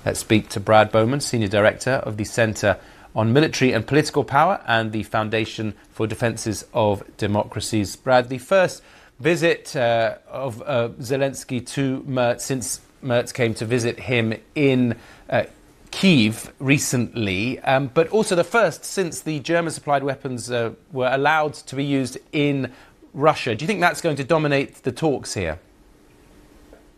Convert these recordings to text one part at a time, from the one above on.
Let's speak to Brad Bowman, Senior Director of the Center on Military and Political Power and the Foundation for Defenses of Democracies. Brad, the first visit of Zelensky to Merz since Merz came to visit him in Kyiv recently, but also the first since the German-supplied weapons were allowed to be used in Russia. Do you think that's going to dominate the talks here?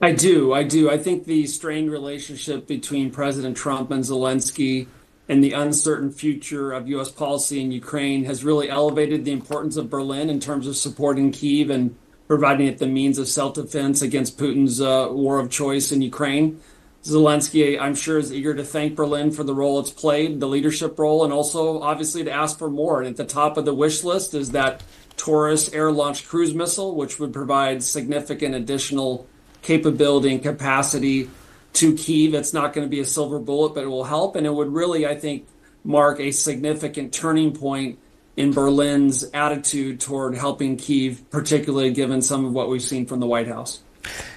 I do. I think the strained relationship between President Trump and Zelensky and the uncertain future of U.S. policy in Ukraine has really elevated the importance of Berlin in terms of supporting Kyiv and providing it the means of self-defense against Putin's war of choice in Ukraine. Zelensky, I'm sure, is eager to thank Berlin for the role it's played, the leadership role, and also obviously to ask for more. And at the top of the wish list is that Taurus air-launched cruise missile, which would provide significant additional capability and capacity to Kyiv. It's not going to be a silver bullet, but it will help. And it would really, I think, mark a significant turning point in Berlin's attitude toward helping Kyiv, particularly given some of what we've seen from the White House.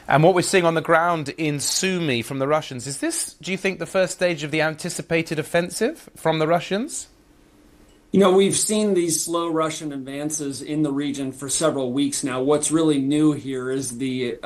And what we're seeing on the ground in Sumy from the Russians, is this, do you think, the first stage of the anticipated offensive from the Russians? You know, we've seen these slow Russian advances in the region for several weeks now. What's really new here is the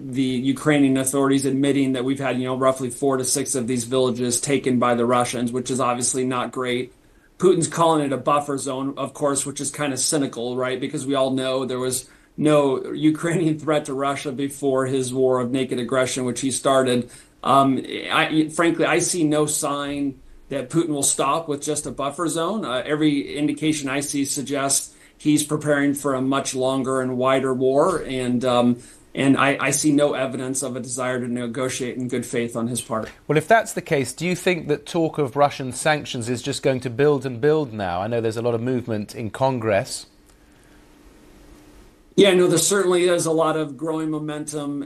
Ukrainian authorities admitting that we've had, roughly 4 to 6 of these villages taken by the Russians, which is obviously not great. Putin's calling it a buffer zone, of course, which is kind of cynical, right? Because we all know there was no Ukrainian threat to Russia before his war of naked aggression, which he started. Frankly, I see no sign that Putin will stop with just a buffer zone. Every indication I see suggests he's preparing for a much longer and wider war, and I see no evidence of a desire to negotiate in good faith on his part. Well, if that's the case, do you think that talk of Russian sanctions is just going to build and build now? I know there's a lot of movement in Congress. Yeah, no, there certainly is a lot of growing momentum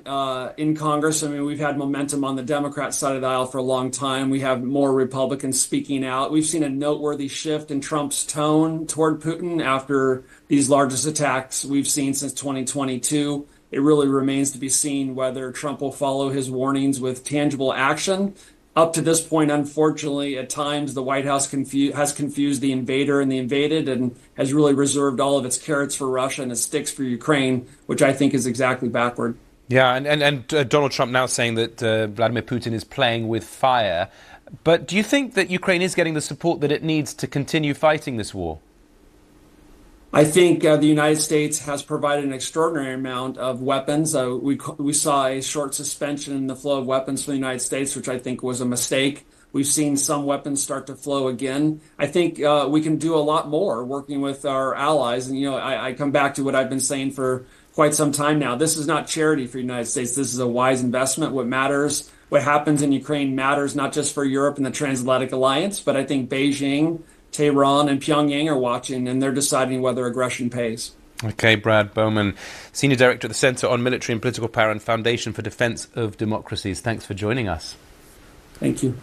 in Congress. I mean, we've had momentum on the Democrat side of the aisle for a long time. We have more Republicans speaking out. We've seen a noteworthy shift in Trump's tone toward Putin after these largest attacks we've seen since 2022. It really remains to be seen whether Trump will follow his warnings with tangible action. Up to this point, unfortunately, at times the White House has confused the invader and the invaded and has really reserved all of its carrots for Russia and its sticks for Ukraine, which I think is exactly backward. Yeah, and Donald Trump now saying that Vladimir Putin is playing with fire. But do you think that Ukraine is getting the support that it needs to continue fighting this war? I think the United States has provided an extraordinary amount of weapons. We saw a short suspension in the flow of weapons from the United States, which I think was a mistake. We've seen some weapons start to flow again. I think we can do a lot more working with our allies. And, I come back to what I've been saying for quite some time now. This is not charity for the United States. This is a wise investment. What matters, what happens in Ukraine matters not just for Europe and the Transatlantic Alliance, but I think Beijing, Tehran and Pyongyang are watching, and they're deciding whether aggression pays. Okay, Brad Bowman, Senior Director at the Center on Military and Political Power and Foundation for Defense of Democracies. Thanks for joining us. Thank you.